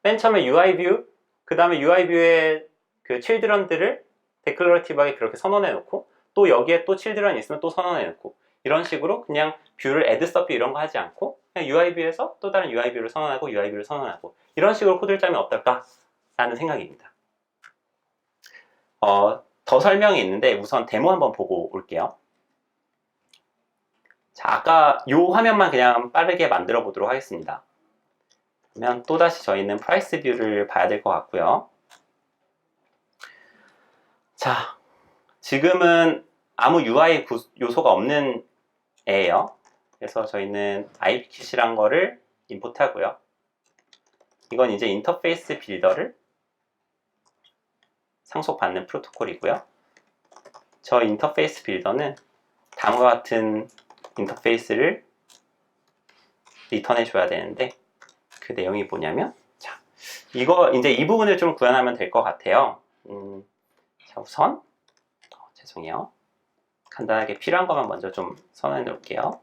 맨 처음에 UI 뷰, 그 다음에 UI 뷰의 그 칠드런들을 데클러러티브하게 그렇게 선언해 놓고, 또 여기에 또 칠드런이 있으면 또 선언해 놓고, 이런 식으로 그냥 뷰를 add sub 이런 거 하지 않고 그냥 UI 뷰에서 또 다른 UI 뷰를 선언하고 UI 뷰를 선언하고 이런 식으로 코드를 짜면 어떨까라는 생각입니다. 더 설명이 있는데 우선 데모 한번 보고 올게요. 자, 아까 이 화면만 그냥 빠르게 만들어 보도록 하겠습니다. 그러면 또다시 저희는 프라이스 뷰를 봐야 될 것 같고요. 자, 지금은 아무 UI 요소가 없는 애예요. 그래서 저희는 IBKit이란 거를 임포트 하고요. 이건 이제 인터페이스 빌더를 상속받는 프로토콜이고요. 저 인터페이스 빌더는 다음과 같은 인터페이스를 리턴해 줘야 되는데 그 내용이 뭐냐면, 자, 이제 이 부분을 좀 구현하면 될 것 같아요. 자, 우선 죄송해요. 간단하게 필요한 것만 먼저 좀 선언해 놓을게요.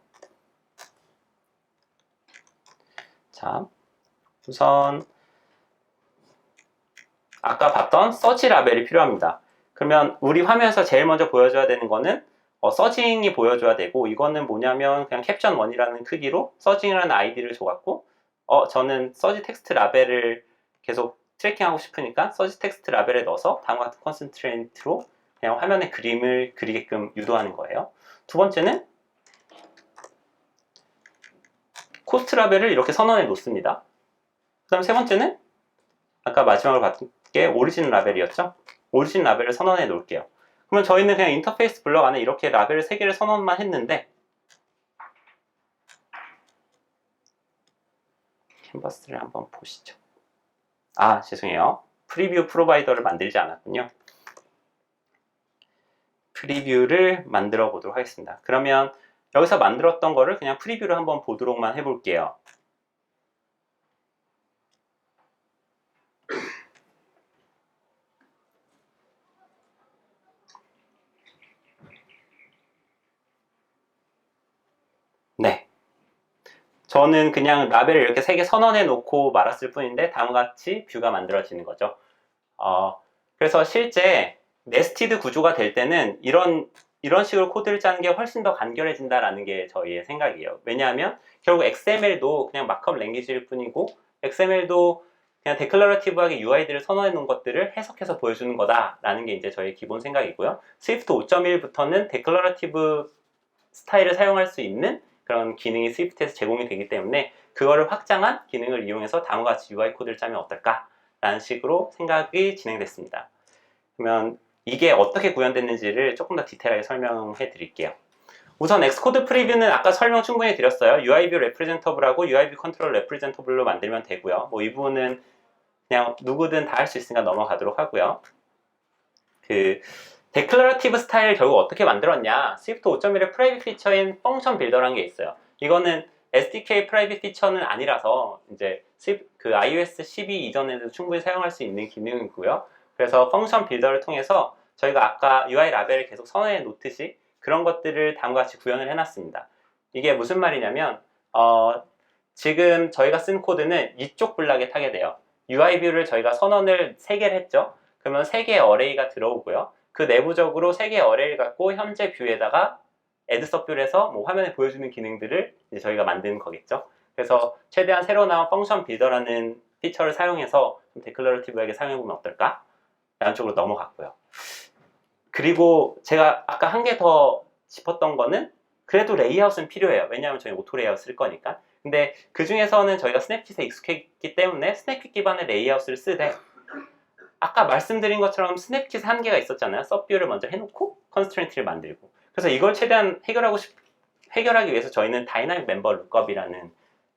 자, 우선 아까 봤던 서치 라벨이 필요합니다. 그러면 우리 화면에서 제일 먼저 보여줘야 되는 거는 서징이 보여줘야 되고, 이거는 뭐냐면 그냥 캡션 1이라는 크기로 서징이라는 아이디를 줘갖고 저는 서지 텍스트 라벨을 계속 트래킹하고 싶으니까 서지 텍스트 라벨에 넣어서 다음과 같은 컨센트레인트로 그냥 화면에 그림을 그리게끔 유도하는 거예요. 두 번째는 코스트 라벨을 이렇게 선언해 놓습니다. 그 다음 세 번째는 아까 마지막으로 봤던 게 오리진 라벨이었죠? 오리진 라벨을 선언해 놓을게요. 그러면 저희는 그냥 인터페이스 블럭 안에 이렇게 라벨 3개를 선언만 했는데, 캔버스를 한번 보시죠. 죄송해요. 프리뷰 프로바이더를 만들지 않았군요. 프리뷰를 만들어 보도록 하겠습니다. 그러면 여기서 만들었던 거를 그냥 프리뷰를 한번 보도록만 해볼게요. 네. 저는 그냥 라벨을 이렇게 3개 선언해 놓고 말았을 뿐인데 다음과 같이 뷰가 만들어지는 거죠. 그래서 실제 네스티드 구조가 될 때는 이런 식으로 코드를 짜는 게 훨씬 더 간결해진다라는 게 저희의 생각이에요. 왜냐하면 결국 XML도 그냥 마크업 랭귀지일 뿐이고 XML도 그냥 데클러러티브하게 UI들을 선언해 놓은 것들을 해석해서 보여주는 거다라는 게 이제 저희 기본 생각이고요. 스위프트 5.1부터는 데클러러티브 스타일을 사용할 수 있는 그런 기능이 스위프트에서 제공이 되기 때문에 그거를 확장한 기능을 이용해서 다음과 같이 UI 코드를 짜면 어떨까라는 식으로 생각이 진행됐습니다. 그러면 이게 어떻게 구현됐는지를 조금 더 디테일하게 설명해 드릴게요. 우선 엑스코드 프리뷰는 아까 설명 충분히 드렸어요. UIB 레프레젠터블하고 UIB 컨트롤 레프레젠터블로 만들면 되고요. 뭐 이 부분은 그냥 누구든 다 할 수 있으니까 넘어가도록 하고요. 데클러러티브 스타일을 결국 어떻게 만들었냐? 스위프트 5.1의 프라이빗 피처인 펑션 빌더라는 게 있어요. 이거는 SDK 프라이빗 피처는 아니라서 이제 iOS 12 이전에도 충분히 사용할 수 있는 기능이고요. 그래서 펑션 빌더를 통해서 저희가 아까 UI 라벨을 계속 선언해 놓듯이 그런 것들을 다음과 같이 구현을 해놨습니다. 이게 무슨 말이냐면 지금 저희가 쓴 코드는 이쪽 블락에 타게 돼요. UI 뷰를 저희가 선언을 3개를 했죠. 그러면 3개의 어레이가 들어오고요. 그 내부적으로 3개의 어레이를 갖고 현재 뷰에다가 add sub뷰를 해서 뭐 화면에 보여주는 기능들을 이제 저희가 만드는 거겠죠. 그래서 최대한 새로 나온 펑션 빌더라는 피처를 사용해서 좀 데클러러티브하게 사용해보면 어떨까? 라는 쪽으로 넘어갔고요. 그리고 제가 아까 한 개 더 짚었던 거는 그래도 레이아웃은 필요해요. 왜냐하면 저희 오토 레이아웃 쓸 거니까. 근데 그 중에서는 저희가 스냅킷에 익숙했기 때문에 스냅킷 기반의 레이아웃을 쓰되 아까 말씀드린 것처럼 스냅킷 한계가 있었잖아요. 서뷰를 먼저 해놓고 컨스트레인트를 만들고. 그래서 이걸 최대한 해결하기 위해서 저희는 다이나믹 멤버 룩업이라는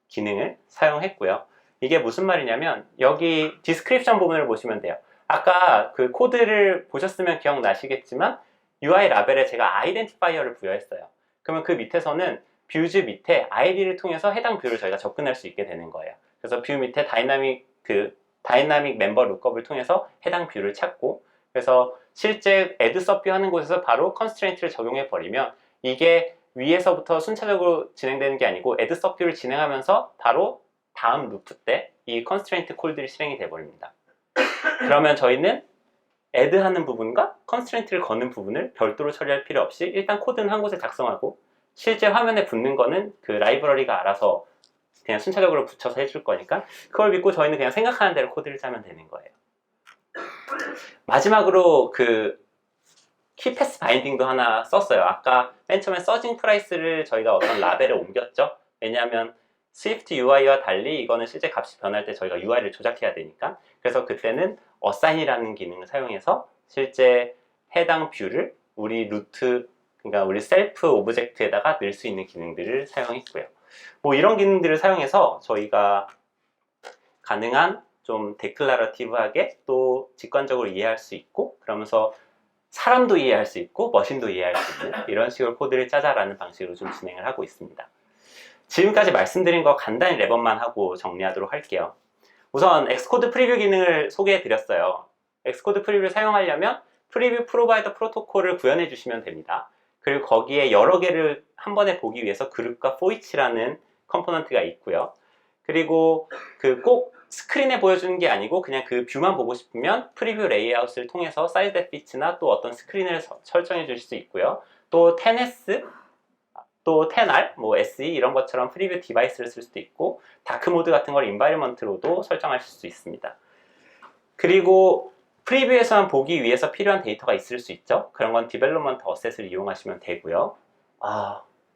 기능을 사용했고요. 이게 무슨 말이냐면 여기 디스크립션 부분을 보시면 돼요. 아까 그 코드를 보셨으면 기억나시겠지만 UI 라벨에 제가 아이덴티파이어를 부여했어요. 그러면 그 밑에서는 뷰즈 밑에 아이디를 통해서 해당 뷰를 저희가 접근할 수 있게 되는 거예요. 그래서 뷰 밑에 다이나믹 멤버 룩업을 통해서 해당 뷰를 찾고, 그래서 실제 add sub 뷰 하는 곳에서 바로 컨스트레인트를 적용해 버리면 이게 위에서부터 순차적으로 진행되는 게 아니고 add sub 뷰를 진행하면서 바로 다음 루프 때 이 컨스트레인트 콜들이 실행이 돼 버립니다. 그러면 저희는 add 하는 부분과 컨스트레인트를 거는 부분을 별도로 처리할 필요 없이 일단 코드는 한 곳에 작성하고 실제 화면에 붙는 거는 그 라이브러리가 알아서 그냥 순차적으로 붙여서 해줄 거니까 그걸 믿고 저희는 그냥 생각하는 대로 코드를 짜면 되는 거예요. 마지막으로 키패스 바인딩도 하나 썼어요. 아까 맨 처음에 서징 프라이스를 저희가 어떤 라벨에 옮겼죠. 왜냐하면 스위프트 UI와 달리 이거는 실제 값이 변할 때 저희가 UI를 조작해야 되니까. 그래서 그때는 assign이라는 기능을 사용해서 실제 해당 뷰를 우리 그러니까 우리 셀프 오브젝트에다가 넣을 수 있는 기능들을 사용했고요. 뭐 이런 기능들을 사용해서 저희가 가능한 좀 데클라러티브하게 또 직관적으로 이해할 수 있고 그러면서 사람도 이해할 수 있고 머신도 이해할 수 있는 이런 식으로 코드를 짜자라는 방식으로 좀 진행을 하고 있습니다. 지금까지 말씀드린 거 간단히 랩업만 하고 정리하도록 할게요. 우선 엑스코드 프리뷰 기능을 소개해 드렸어요. 엑스코드 프리뷰를 사용하려면 프리뷰 프로바이더 프로토콜을 구현해 주시면 됩니다. 그리고 거기에 여러 개를 한 번에 보기 위해서 그룹과 포이치라는 컴포넌트가 있고요. 그리고 꼭 스크린에 보여주는 게 아니고 그냥 그 뷰만 보고 싶으면 프리뷰 레이아웃을 통해서 사이즈 핏이나 또 어떤 스크린을 설정해 주실 수 있고요. 또 10S, 또 10R, 뭐 SE 이런 것처럼 프리뷰 디바이스를 쓸 수도 있고 다크 모드 같은 걸 인바이러먼트로도 설정하실 수 있습니다. 그리고 프리뷰에서만 보기 위해서 필요한 데이터가 있을 수 있죠. 그런 건 디벨롭먼트 어셋을 이용하시면 되고요.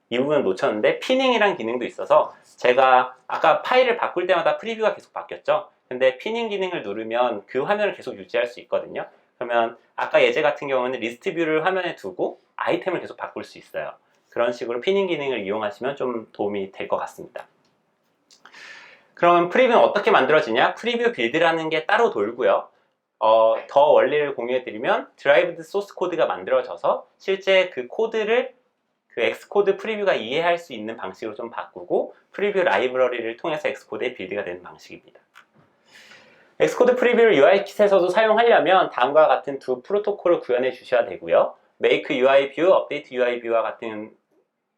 이 부분은 놓쳤는데 피닝이란 기능도 있어서 제가 아까 파일을 바꿀 때마다 프리뷰가 계속 바뀌었죠. 근데 피닝 기능을 누르면 그 화면을 계속 유지할 수 있거든요. 그러면 아까 예제 같은 경우는 리스트 뷰를 화면에 두고 아이템을 계속 바꿀 수 있어요. 그런 식으로 피닝 기능을 이용하시면 좀 도움이 될 것 같습니다. 그럼 프리뷰는 어떻게 만들어지냐? 프리뷰 빌드라는 게 따로 돌고요. 더 원리를 공유해드리면 드라이브드 소스 코드가 만들어져서 실제 그 코드를 엑스코드 프리뷰가 이해할 수 있는 방식으로 좀 바꾸고 프리뷰 라이브러리를 통해서 엑스코드의 빌드가 되는 방식입니다. 엑스코드 프리뷰를 UI킷에서도 사용하려면 다음과 같은 두 프로토콜을 구현해 주셔야 되고요. Make UI View, Update UI View와 같은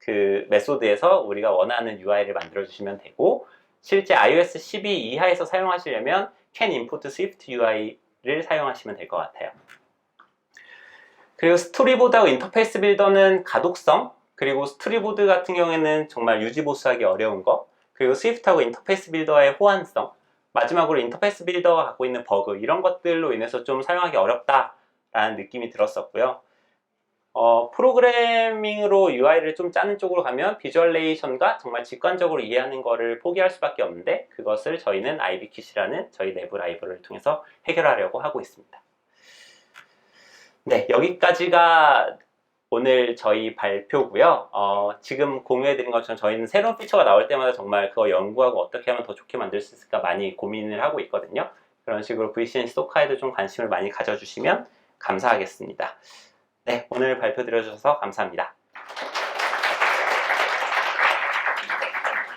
그 메소드에서 우리가 원하는 UI를 만들어 주시면 되고, 실제 iOS 12 이하에서 사용하시려면 can input Swift UI를 사용하시면 될 것 같아요. 그리고 스토리보드하고 인터페이스 빌더는 가독성, 그리고 스토리보드 같은 경우에는 정말 유지보수하기 어려운 거, 그리고 스위프트하고 인터페이스 빌더의 호환성, 마지막으로 인터페이스 빌더가 갖고 있는 버그, 이런 것들로 인해서 좀 사용하기 어렵다라는 느낌이 들었었고요. 프로그래밍으로 UI를 좀 짜는 쪽으로 가면 비주얼레이션과 정말 직관적으로 이해하는 거를 포기할 수밖에 없는데, 그것을 저희는 IBKit이라는 저희 내부 라이브러리를 통해서 해결하려고 하고 있습니다. 네, 여기까지가 오늘 저희 발표고요. 지금 공유해드린 것처럼 저희는 새로운 피처가 나올 때마다 정말 그거 연구하고 어떻게 하면 더 좋게 만들 수 있을까 많이 고민을 하고 있거든요. 그런 식으로 VCNC 소카에도 좀 관심을 많이 가져주시면 감사하겠습니다. 네, 오늘 발표 들어주셔서 감사합니다.